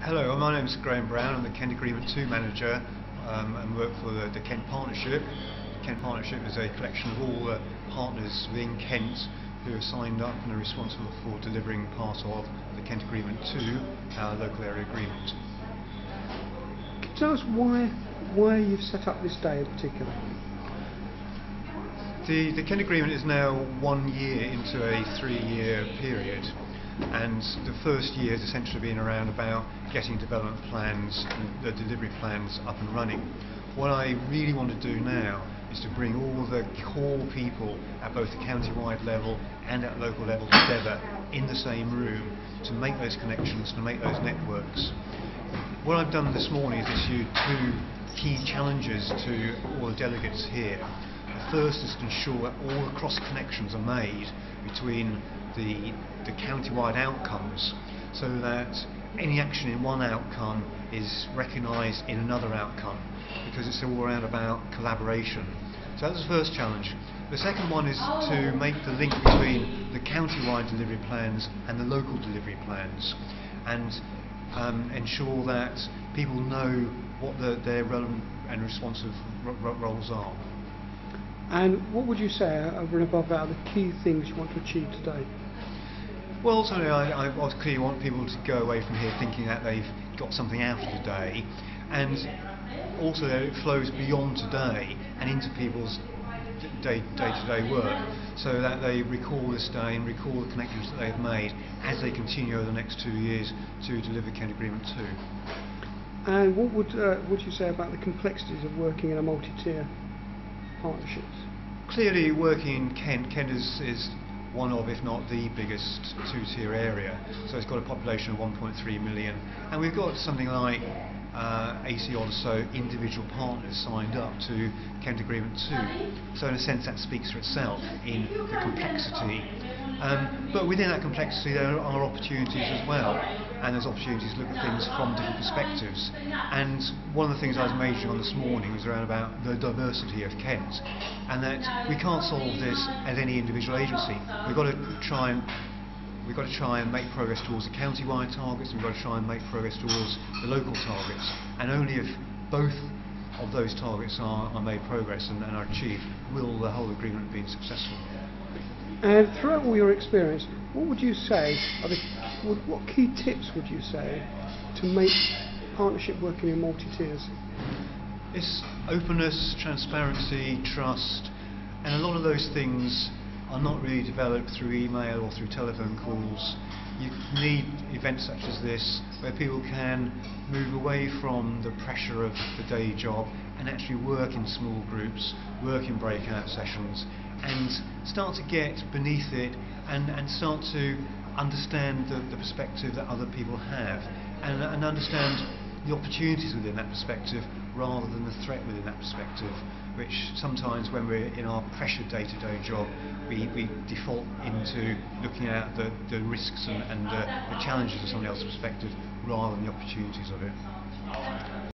Hello, my name is Graeme Brown. I'm the Kent Agreement 2 manager and work for the Kent Partnership. The Kent Partnership is a collection of all the partners within Kent who have signed up and are responsible for delivering part of the Kent Agreement 2, our local area agreement. Can you tell us why you've set up this day in particular? The Kent Agreement is now 1 year into a 3-year period, and the first year has essentially been around about getting development plans and the delivery plans up and running. What I really want to do now is to bring all the core people at both the county-wide level and at local level together in the same room to make those connections, to make those networks. What I've done this morning is issued 2 key challenges to all the delegates here. The first is to ensure that all the cross connections are made between the county-wide outcomes, so that any action in one outcome is recognised in another outcome, because it's all around about collaboration. So that's the first challenge. The second one is to make the link between the county-wide delivery plans and the local delivery plans, and ensure that people know what their relevant and responsive roles are. And what would you say, over and above that, are the key things you want to achieve today? Well, certainly I clearly want people to go away from here thinking that they've got something out of the day, and also that it flows beyond today and into people's day-to-day work, so that they recall this day and recall the connections that they've made as they continue over the next 2 years to deliver Kent Agreement 2. And what would you say about the complexities of working in a multi-tier partnerships? Clearly, working in Kent is one of, if not the biggest 2-tier area. So it's got a population of 1.3 million, and we've got something like 80 odd or so individual partners signed up to Kent Agreement 2. So in a sense that speaks for itself in the complexity. But within that complexity there are opportunities as well, and there's opportunities to look at things from different perspectives. And one of the things I was majoring on this morning was around about the diversity of Kent, and that we can't solve this as any individual agency. We've got to try and make progress towards the county-wide targets, and we've got to try and make progress towards the local targets. And only if both of those targets are made progress and are achieved will the whole agreement be successful. And throughout all your experience, what would you say what key tips would you say to make partnership working in multi-tiers? It's openness, transparency, trust, and a lot of those things are not really developed through email or through telephone calls. You need events such as this where people can move away from the pressure of the day job and actually work in small groups, work in breakout sessions, and start to get beneath it and start to understand the perspective that other people have, and understand the opportunities within that perspective rather than the threat within that perspective, which sometimes when we're in our pressured day-to-day job we default into looking at the risks and the challenges of somebody else's perspective rather than the opportunities of it.